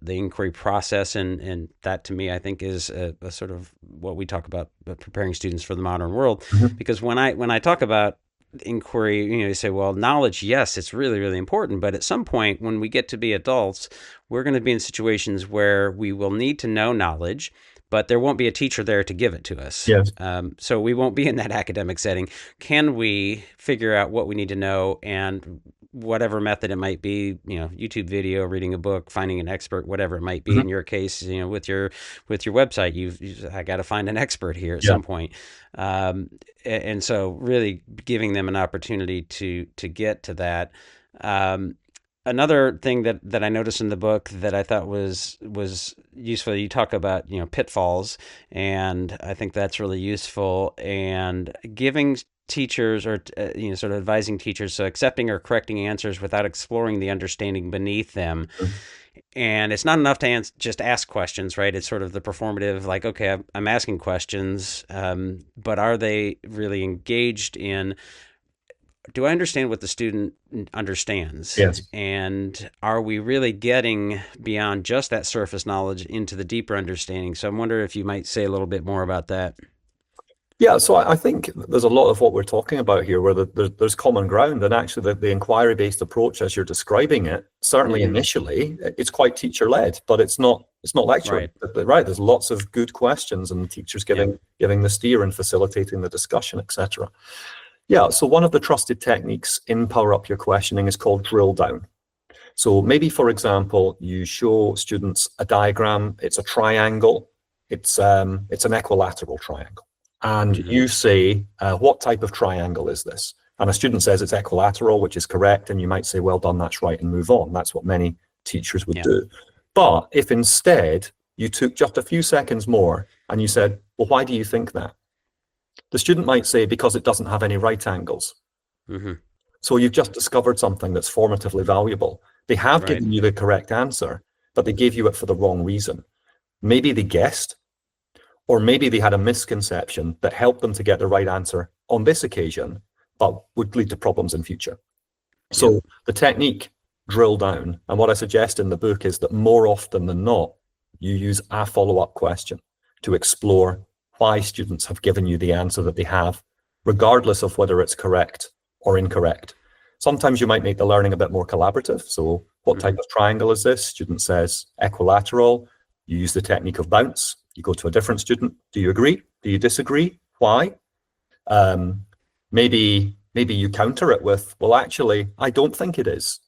inquiry process. And that to me, I think is a sort of what we talk about preparing students for the modern world. Because when I talk about inquiry, you say, well, knowledge, yes, it's really, really important. But at some point when we get to be adults, we're going to be in situations where we will need to know knowledge, but there won't be a teacher there to give it to us. Yes. So we won't be in that academic setting. Can we figure out what we need to know, and whatever method it might be, YouTube video, reading a book, finding an expert, whatever it might be. In your case, with your website, I got to find an expert here at some point. And so really giving them an opportunity to get to that. Another thing that I noticed in the book that I thought was useful, you talk about, pitfalls, and I think that's really useful, and giving teachers or sort of advising teachers, so accepting or correcting answers without exploring the understanding beneath them. And it's not enough to just ask questions, right? It's sort of the performative, like, okay, I'm asking questions, but are they really engaged in, do I understand what the student understands? Yes. And are we really getting beyond just that surface knowledge into the deeper understanding? So I'm wondering if you might say a little bit more about that. Yeah, so I think there's a lot of what we're talking about here where there's common ground, and actually the inquiry-based approach, as you're describing it, certainly initially, it's quite teacher-led, but it's not lecturing. Right. There's lots of good questions, and teachers giving the steer and facilitating the discussion, etc. Yeah, so one of the trusted techniques in Power Up Your Questioning is called drill down. So maybe, for example, you show students a diagram, it's a triangle, it's an equilateral triangle. And you say, what type of triangle is this? And a student says it's equilateral, which is correct. And you might say, well done, that's right, and move on. That's what many teachers would do. But if instead you took just a few seconds more and you said, well, why do you think that? The student might say, because it doesn't have any right angles. So you've just discovered something that's formatively valuable. They have given you the correct answer, but they gave you it for the wrong reason. Maybe they guessed, or maybe they had a misconception that helped them to get the right answer on this occasion, but would lead to problems in future. So the technique, drill down, and what I suggest in the book is that more often than not, you use a follow-up question to explore why students have given you the answer that they have, regardless of whether it's correct or incorrect. Sometimes you might make the learning a bit more collaborative. So what type of triangle is this? Student says equilateral. You use the technique of bounce. You go to a different student. Do you agree? Do you disagree? Why? Maybe you counter it with, well, actually, I don't think it is.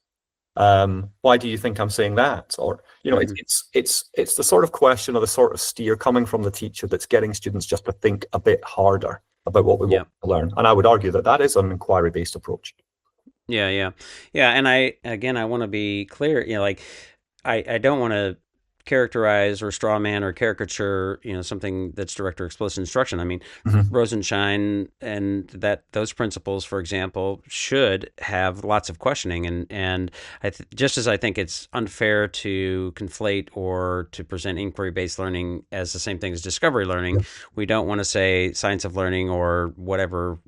Why do you think I'm saying that? Or, it's the sort of question or the sort of steer coming from the teacher that's getting students just to think a bit harder about what we want to learn. And I would argue that is an inquiry-based approach. Yeah. And I want to be clear, I don't want to characterize or straw man or caricature, something that's direct or explicit instruction. I mean, Rosenshine and those principles, for example, should have lots of questioning. And just as I think it's unfair to conflate or to present inquiry-based learning as the same thing as discovery learning, we don't want to say science of learning or whatever,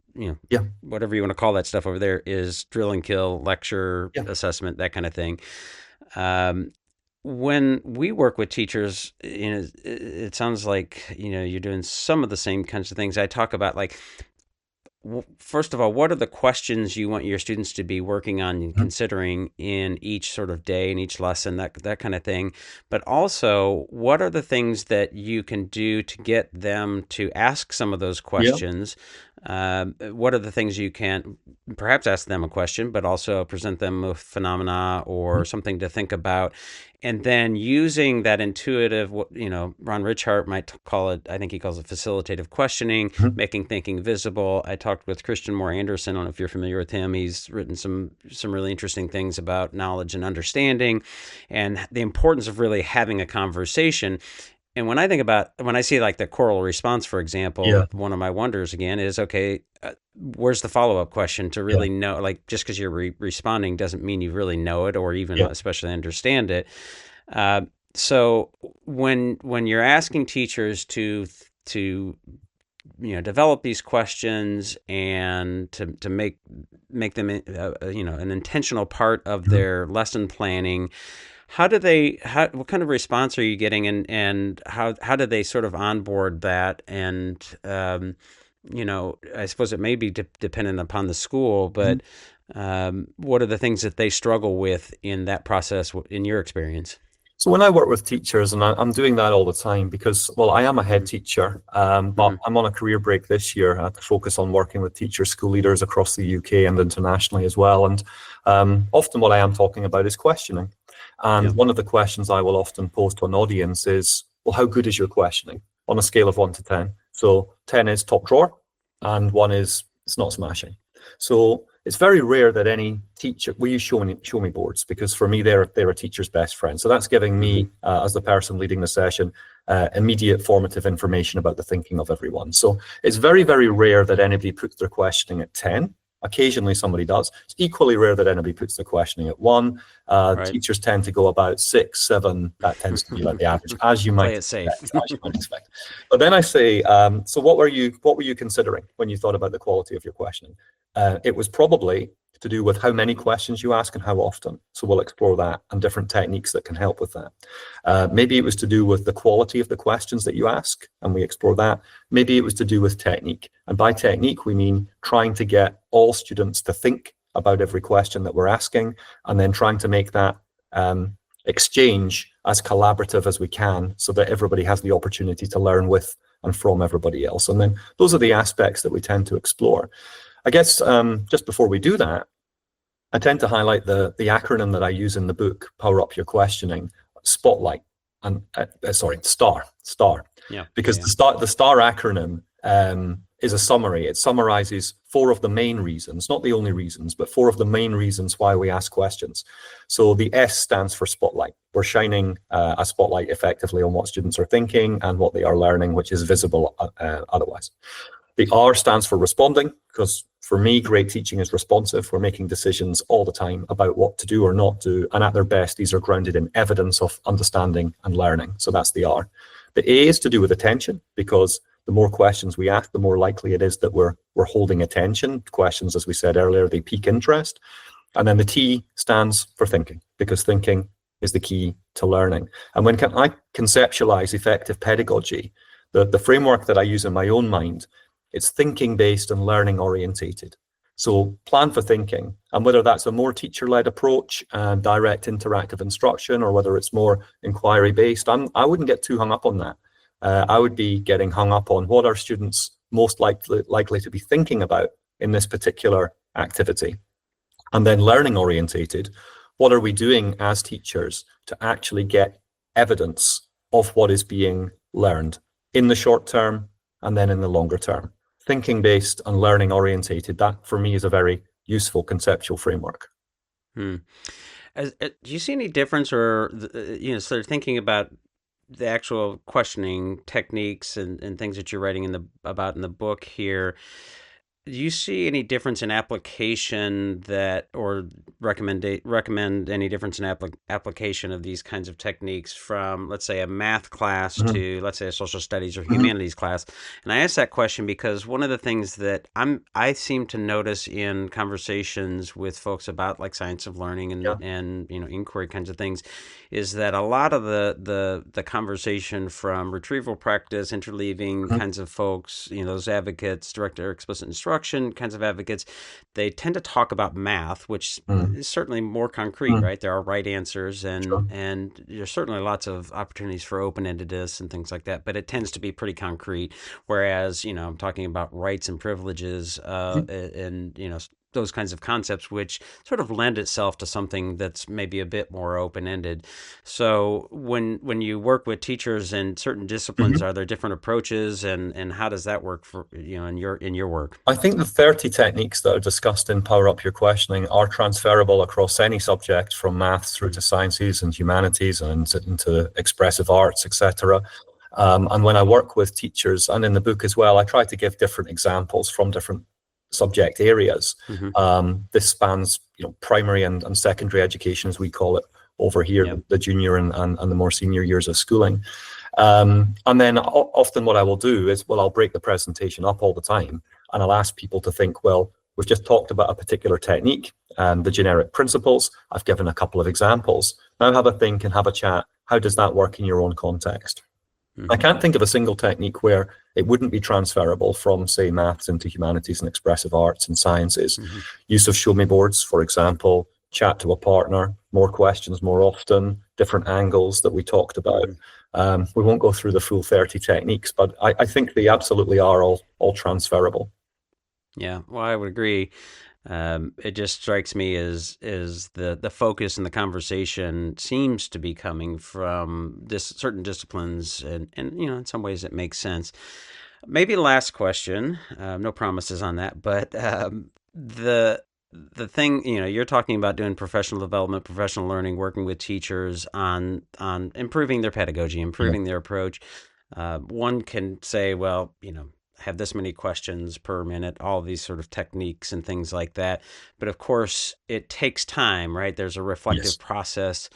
whatever you want to call that stuff over there is drill and kill, lecture, assessment, that kind of thing. When we work with teachers, it sounds like, you're doing some of the same kinds of things. I talk about, like, first of all, what are the questions you want your students to be working on and considering in each sort of day and each lesson, that kind of thing. But also, what are the things that you can do to get them to ask some of those questions? What are the things you can perhaps ask them a question, but also present them with phenomena or something to think about? And then using that intuitive, Ron Richart might call it, I think he calls it facilitative questioning, making thinking visible. I talked with Christian Moore Anderson. I don't know if you're familiar with him. He's written some really interesting things about knowledge and understanding and the importance of really having a conversation. And when I see like the choral response, for example, one of my wonders again is, okay, where's the follow-up question to really know, like, just because you're responding doesn't mean you really know it or even especially understand it. So when you're asking teachers to develop these questions and to make them, an intentional part of their lesson planning, what kind of response are you getting, and how do they sort of onboard that? And I suppose it may be dependent upon the school, but what are the things that they struggle with in that process, in your experience? So when I work with teachers, and I'm doing that all the time because, well, I am a head teacher, but I'm on a career break this year. I have to focus on working with teachers, school leaders across the UK and internationally as well. And often what I am talking about is questioning. And one of the questions I will often pose to an audience is, well, how good is your questioning on a scale of 1 to 10? So 10 is top drawer and 1 is it's not smashing. So it's very rare that any teacher, we use show me boards because for me, they're a teacher's best friend. So that's giving me, as the person leading the session, immediate formative information about the thinking of everyone. So it's very, very rare that anybody puts their questioning at 10. Occasionally somebody does. It's equally rare that anybody puts their questioning at 1. Teachers tend to go about 6, 7. That tends to be like the average, as you might expect. But then I say, so what were you considering when you thought about the quality of your questioning? It was probably to do with how many questions you ask and how often. So we'll explore that and different techniques that can help with that. Maybe it was to do with the quality of the questions that you ask, and we explore that. Maybe it was to do with technique. And by technique, we mean trying to get all students to think about every question that we're asking, and then trying to make that exchange as collaborative as we can so that everybody has the opportunity to learn with and from everybody else. And then those are the aspects that we tend to explore. I guess just before we do that, I tend to highlight the acronym that I use in the book, Power Up Your Questioning, Spotlight, and STAR. Yeah. Because the STAR acronym is a summary. It summarizes 4 of the main reasons, not the only reasons, but 4 of the main reasons why we ask questions. So the S stands for spotlight. We're shining a spotlight effectively on what students are thinking and what they are learning, which is visible otherwise. The R stands for responding, because for me, great teaching is responsive. We're making decisions all the time about what to do or not do. And at their best, these are grounded in evidence of understanding and learning. So that's the R. The A is to do with attention, because the more questions we ask, the more likely it is that we're holding attention. Questions, as we said earlier, they pique interest. And then the T stands for thinking, because thinking is the key to learning. And when I conceptualize effective pedagogy, the framework that I use in my own mind, it's thinking-based and learning-orientated. So plan for thinking, and whether that's a more teacher-led approach and direct interactive instruction, or whether it's more inquiry-based, I wouldn't get too hung up on that. I would be getting hung up on what are students most likely to be thinking about in this particular activity. And then learning-orientated, what are we doing as teachers to actually get evidence of what is being learned in the short term and then in the longer term? Thinking-based and learning-orientated, that for me is a very useful conceptual framework. Do you see any difference, or sort of thinking about the actual questioning techniques and things that you're writing about in the book here, do you see any difference in application or recommend any difference in application of these kinds of techniques from, let's say, a math class to, let's say, a social studies or humanities class? And I ask that question because one of the things that I seem to notice in conversations with folks about like science of learning and inquiry kinds of things is that a lot of the conversation from retrieval practice, interleaving kinds of folks, those advocates, direct or explicit instruction kinds of advocates, they tend to talk about math, which is certainly more concrete, right? There are right answers and there's certainly lots of opportunities for open-endedness and things like that, but it tends to be pretty concrete. Whereas, I'm talking about rights and privileges and those kinds of concepts, which sort of lend itself to something that's maybe a bit more open-ended. So when you work with teachers in certain disciplines, are there different approaches, and how does that work for in your work? I think the 30 techniques that are discussed in Power Up Your Questioning are transferable across any subject, from maths through to sciences and humanities and into expressive arts, etc. And when I work with teachers, and in the book as well, I try to give different examples from different subject areas. This spans primary and secondary education, as we call it over here, the junior and the more senior years of schooling. And then often what I will do is, I'll break the presentation up all the time, and I'll ask people to think, we've just talked about a particular technique and the generic principles. I've given a couple of examples. Now have a think and have a chat. How does that work in your own context? I can't think of a single technique where it wouldn't be transferable from, say, maths into humanities and expressive arts and sciences. Use of show me boards, for example, chat to a partner, more questions more often, different angles that we talked about. We won't go through the full 30 techniques, but I think they absolutely are all transferable. Yeah, well, I would agree. It just strikes me as the focus in the conversation seems to be coming from certain disciplines, and in some ways it makes sense. Maybe last question, no promises on that, but the thing, you're talking about doing professional development, professional learning, working with teachers on improving their pedagogy, improving their approach. One can say, have this many questions per minute, all these sort of techniques and things like that. But of course, it takes time, right? There's a reflective process.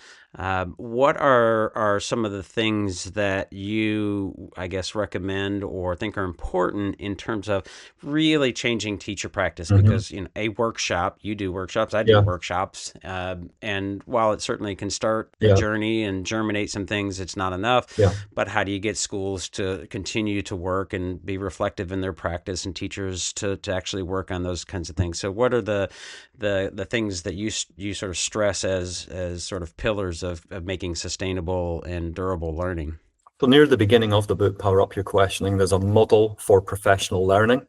What are some of the things that you, I guess, recommend or think are important in terms of really changing teacher practice? Because a workshop, you do workshops, I do workshops, and while it certainly can start a journey and germinate some things, it's not enough. But how do you get schools to continue to work and be reflective in their practice, and teachers to actually work on those kinds of things? So what are the things that you sort of stress as sort of pillars of making sustainable and durable learning? So near the beginning of the book, Power Up Your Questioning, there's a model for professional learning,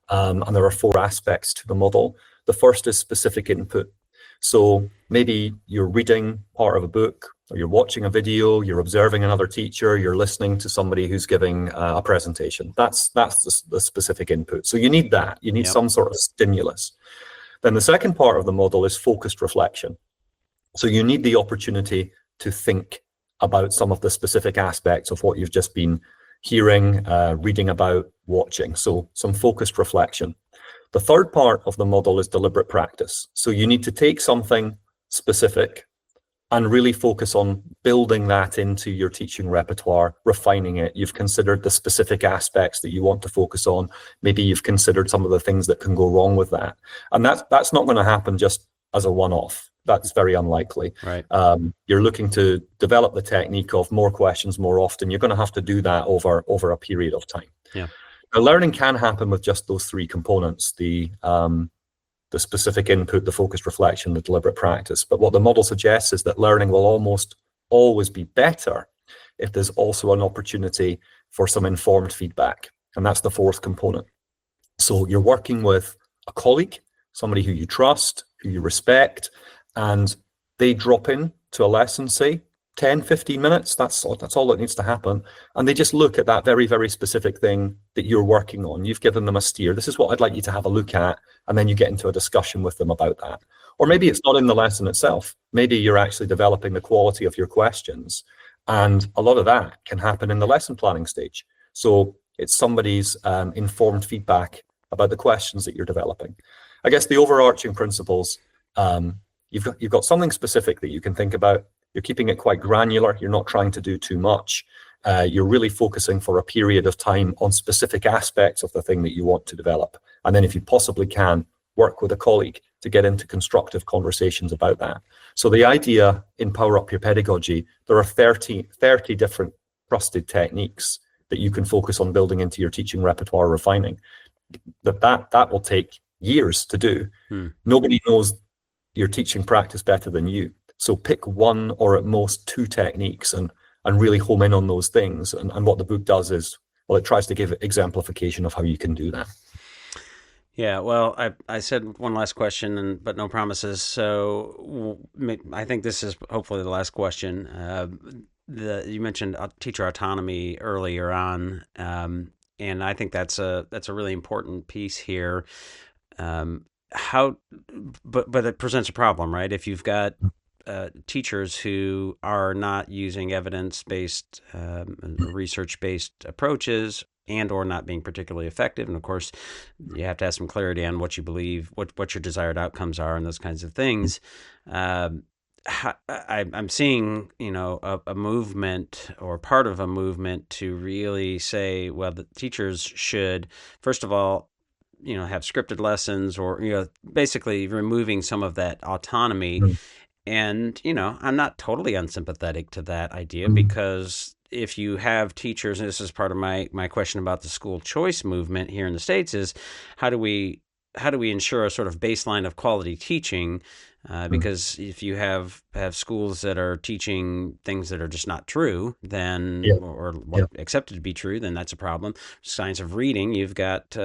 and there are 4 aspects to the model. The first is specific input. So maybe you're reading part of a book, or you're watching a video, you're observing another teacher, you're listening to somebody who's giving a presentation. That's the specific input. So you need that. You need some sort of stimulus. Then the second part of the model is focused reflection. So you need the opportunity to think about some of the specific aspects of what you've just been hearing, reading about, watching. So some focused reflection. The third part of the model is deliberate practice. So you need to take something specific and really focus on building that into your teaching repertoire, refining it. You've considered the specific aspects that you want to focus on. Maybe you've considered some of the things that can go wrong with that. And that's not going to happen just as a one-off. That's very unlikely. Right. You're looking to develop the technique of more questions more often. You're going to have to do that over a period of time. Yeah. Now, learning can happen with just those 3 components: the specific input, the focused reflection, the deliberate practice. But what the model suggests is that learning will almost always be better if there's also an opportunity for some informed feedback. And that's the 4th component. So you're working with a colleague, somebody who you trust, who you respect, and they drop in to a lesson, say 10, 15 minutes, that's all that needs to happen. And they just look at that very, very specific thing that you're working on. You've given them a steer. This is what I'd like you to have a look at. And then you get into a discussion with them about that. Or maybe it's not in the lesson itself. Maybe you're actually developing the quality of your questions And a lot of that can happen in the lesson planning stage. So it's somebody's informed feedback about the questions that you're developing. I guess the overarching principles, you've got something specific that you can think about. You're keeping it quite granular. You're not trying to do too much. You're really focusing for a period of time on specific aspects of the thing that you want to develop. And then if you possibly can, work with a colleague to get into constructive conversations about that. So the idea in Power Up Your Pedagogy, there are 30 different trusted techniques that you can focus on building into your teaching repertoire refining. That will take years to do. Nobody knows your teaching practice better than you. So pick one or at most two techniques and really home in on those things. And what the book does is, well, it tries to give exemplification of how you can do that. Yeah, well, I said one last question, but no promises. So I think this is hopefully the last question. You mentioned teacher autonomy earlier on, and I think that's a really important piece here. But it presents a problem, right? If you've got teachers who are not using evidence-based, research-based approaches, and or not being particularly effective, and of course, you have to have some clarity on what you believe, what your desired outcomes are, and those kinds of things. I'm seeing, a movement or part of a movement to really say, well, the teachers should, first of all, have scripted lessons, or basically removing some of that autonomy. And I'm not totally unsympathetic to that idea, because if you have teachers, and this is part of my question about the school choice movement here in the States, is how do we ensure a sort of baseline of quality teaching? Because if you have schools that are teaching things that are just not true, then or accepted to be true, then that's a problem. Science of reading, you've got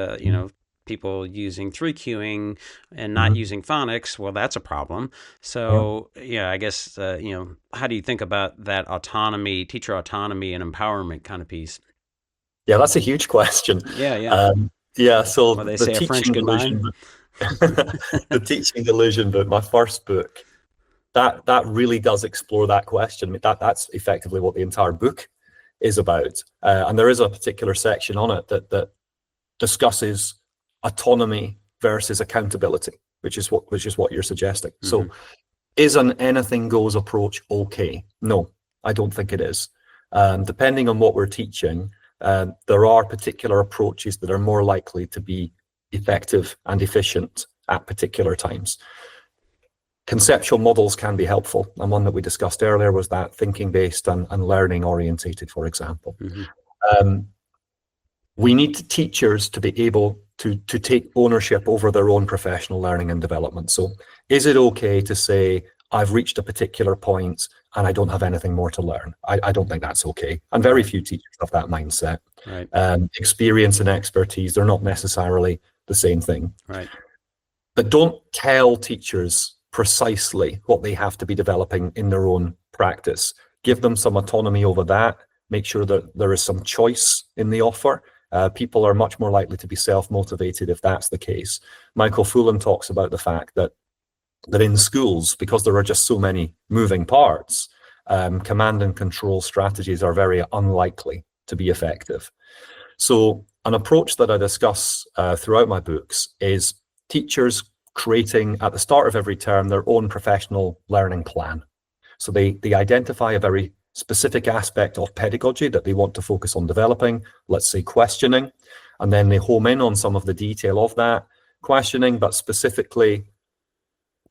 people using 3-cueing and not using phonics. Well, that's a problem. So I guess how do you think about that autonomy, teacher autonomy and empowerment kind of piece? Yeah, that's a huge question. So well, they the say a French goodbye. The Teaching Delusion book, my first book, that really does explore that question. I mean, that's effectively what the entire book is about. And there is a particular section on it that discusses autonomy versus accountability, which is what you're suggesting. So is an anything goes approach okay? No, I don't think it is. Depending on what we're teaching, there are particular approaches that are more likely to be effective and efficient at particular times. Conceptual models can be helpful, and one that we discussed earlier was that thinking based and learning orientated, for example. We need teachers to be able to take ownership over their own professional learning and development. So is it okay to say, I've reached a particular point and I don't have anything more to learn? I don't think that's okay. And very few teachers have that mindset. Right. Experience and expertise, they're not necessarily the same thing. Right. But don't tell teachers precisely what they have to be developing in their own practice. Give them some autonomy over that. Make sure that there is some choice in the offer. People are much more likely to be self-motivated if that's the case. Michael Fullan talks about the fact that in schools, because there are just so many moving parts, command and control strategies are very unlikely to be effective. So an approach that I discuss throughout my books is teachers creating at the start of every term their own professional learning plan. So they identify a very specific aspect of pedagogy that they want to focus on developing, let's say questioning, and then they home in on some of the detail of that questioning, but specifically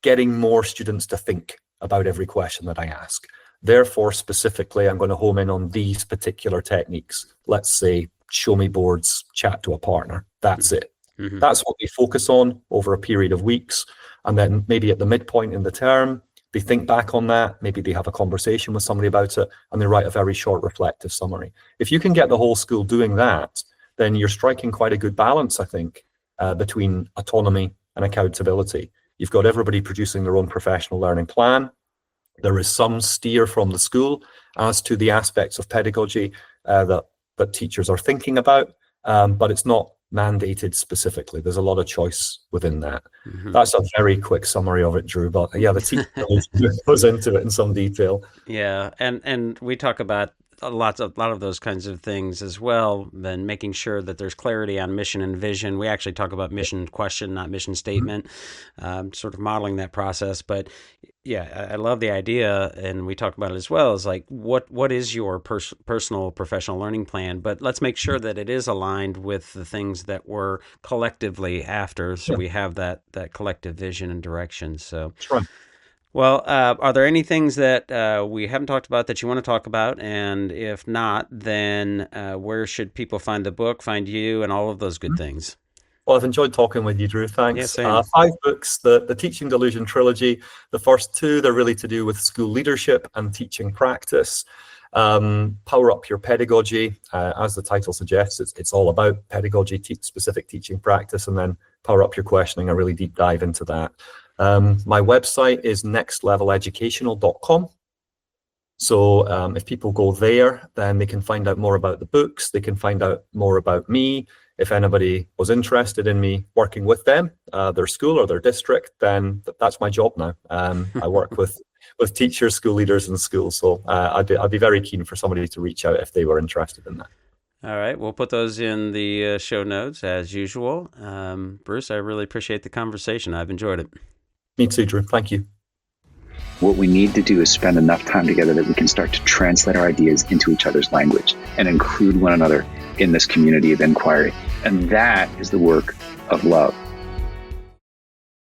getting more students to think about every question that I ask. Therefore, specifically, I'm going to home in on these particular techniques. Let's say, show me boards, chat to a partner. That's it. That's what we focus on over a period of weeks. And then maybe at the midpoint in the term, they think back on that, maybe they have a conversation with somebody about it, and they write a very short reflective summary. If you can get the whole school doing that, then you're striking quite a good balance, I think, between autonomy and accountability. You've got everybody producing their own professional learning plan. There is some steer from the school as to the aspects of pedagogy that teachers are thinking about, but it's not mandated specifically. There's a lot of choice within that. Mm-hmm. That's a very quick summary of it, Drew. But yeah, the teaching delusion goes into it in some detail. Yeah, and we talk about a lot of those kinds of things as well. Then making sure that there's clarity on mission and vision. We actually talk about mission question, not mission statement, sort of modeling that process. But yeah, I love the idea, and we talk about it as well. Is like what is your personal professional learning plan? But let's make sure that it is aligned with the things that we're collectively after, so we have that collective vision and direction. So. Sure. Well, are there any things that we haven't talked about that you want to talk about? And if not, then where should people find the book, find you, and all of those good things? Well, I've enjoyed talking with you, Drew. Thanks. Yeah, same. 5 books, the Teaching Delusion trilogy. The first 2, they're really to do with school leadership and teaching practice. Power Up Your Pedagogy, as the title suggests, it's all about pedagogy, specific teaching practice, and then Power Up Your Questioning, a really deep dive into that. My website is nextleveleducational.com. So if people go there, then they can find out more about the books. They can find out more about me. If anybody was interested in me working with them, their school or their district, then that's my job now. I work with teachers, school leaders in schools. So I'd be very keen for somebody to reach out if they were interested in that. All right. We'll put those in the show notes as usual. Bruce, I really appreciate the conversation. I've enjoyed it. Me too, Drew. Thank you. What we need to do is spend enough time together that we can start to translate our ideas into each other's language and include one another in this community of inquiry. And that is the work of love.